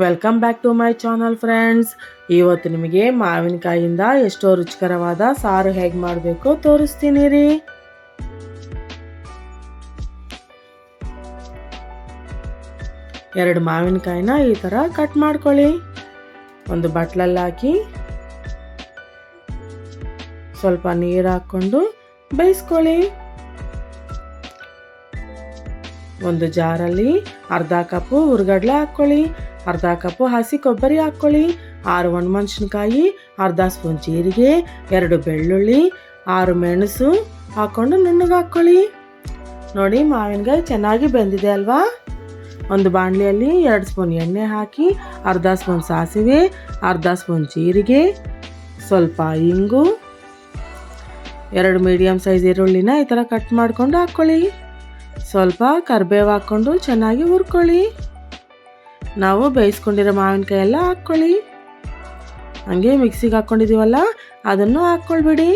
Welcome back to my channel friends. ಇವತ್ತು ನಿಮಗೆ ಮಾವಿನಕಾಯಿಯಿಂದ ಎಷ್ಟೋ ರುಚಿಕರವಾದ ಸಾರು ಹೇಗೆ ಮಾಡಬೇಕು ತೋರಿಸ್ತೀನಿ ರೀ. ಎರಡು ಮಾವಿನಕಾಯಿನ ಈ ಥರ ಕಟ್ ಮಾಡ್ಕೊಳ್ಳಿ. ಒಂದು ಬಟ್ಲಲ್ಲಿ ಹಾಕಿ ಸ್ವಲ್ಪ ನೀರು ಹಾಕ್ಕೊಂಡು ಬೇಯಿಸ್ಕೊಳ್ಳಿ. ಒಂದು ಜಾರಲ್ಲಿ ಅರ್ಧ ಕಪ್ಪು ಹುರ್ಗಡ್ಲೆ ಹಾಕ್ಕೊಳ್ಳಿ, ಅರ್ಧ ಕಪ್ಪು ಹಸಿ ಕೊಬ್ಬರಿ ಹಾಕ್ಕೊಳ್ಳಿ, 6 ಒಣಮೆಣಸಿನ್ಕಾಯಿ, ಅರ್ಧ ಸ್ಪೂನ್ ಜೀರಿಗೆ, 2 ಬೆಳ್ಳುಳ್ಳಿ, 6 ಮೆಣಸು ಹಾಕ್ಕೊಂಡು ನುಣ್ಣಗೆ ಹಾಕ್ಕೊಳ್ಳಿ. ನೋಡಿ ಮಾವಿನಕಾಯಿ ಚೆನ್ನಾಗಿ ಬೆಂದಿದೆ ಅಲ್ವಾ. ಒಂದು ಬಾಣಲಿಯಲ್ಲಿ 2 ಸ್ಪೂನ್ ಎಣ್ಣೆ ಹಾಕಿ ಅರ್ಧ ಸ್ಪೂನ್ ಸಾಸಿವೆ, ಅರ್ಧ ಸ್ಪೂನ್ ಜೀರಿಗೆ, ಸ್ವಲ್ಪ ಇಂಗು, 2 ಮೀಡಿಯಮ್ ಸೈಜ್ ಈರುಳ್ಳಿನ ಈ ಥರ ಕಟ್ ಮಾಡ್ಕೊಂಡು ಹಾಕ್ಕೊಳ್ಳಿ. ಸ್ವಲ್ಪ ಕರಿಬೇವು ಹಾಕ್ಕೊಂಡು ಚೆನ್ನಾಗಿ ಹುರ್ಕೊಳ್ಳಿ. ನಾವು ಬೇಯಿಸ್ಕೊಂಡಿರೋ ಮಾವಿನಕಾಯಿ ಎಲ್ಲ ಹಾಕ್ಕೊಳ್ಳಿ. ಹಂಗೆ ಮಿಕ್ಸಿಗೆ ಹಾಕ್ಕೊಂಡಿದ್ದೀವಲ್ಲ ಅದನ್ನು ಹಾಕ್ಕೊಳ್ಬಿಡಿ.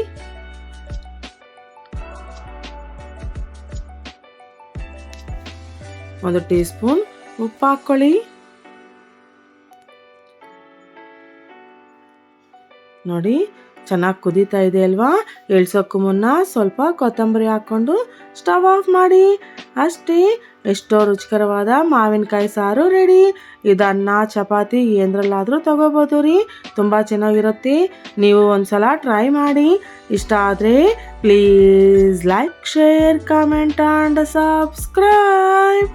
ಒಂದು ಟೀ ಸ್ಪೂನ್ ಉಪ್ಪು ಹಾಕ್ಕೊಳ್ಳಿ. ನೋಡಿ ಚೆನ್ನಾಗಿ ಕುದೀತಾ ಇದೆ ಅಲ್ವಾ. ಇಳಿಸೋಕ್ಕೂ ಮುನ್ನ ಸ್ವಲ್ಪ ಕೊತ್ತಂಬರಿ ಹಾಕ್ಕೊಂಡು ಸ್ಟವ್ ಆಫ್ ಮಾಡಿ. ಅಷ್ಟೇ, ಎಷ್ಟೋ ರುಚಿಕರವಾದ ಮಾವಿನಕಾಯಿ ಸಾರು ರೆಡಿ. ಇದನ್ನ ಚಪಾತಿ ಏನರಲ್ಲಾದರೂ ತಗೋಬೋದು ರೀ, ತುಂಬ ಚೆನ್ನಾಗಿರುತ್ತೆ. ನೀವು ಒಂದ್ಸಲ ಟ್ರೈ ಮಾಡಿ. ಇಷ್ಟ ಆದರೆ please like, share, comment and subscribe.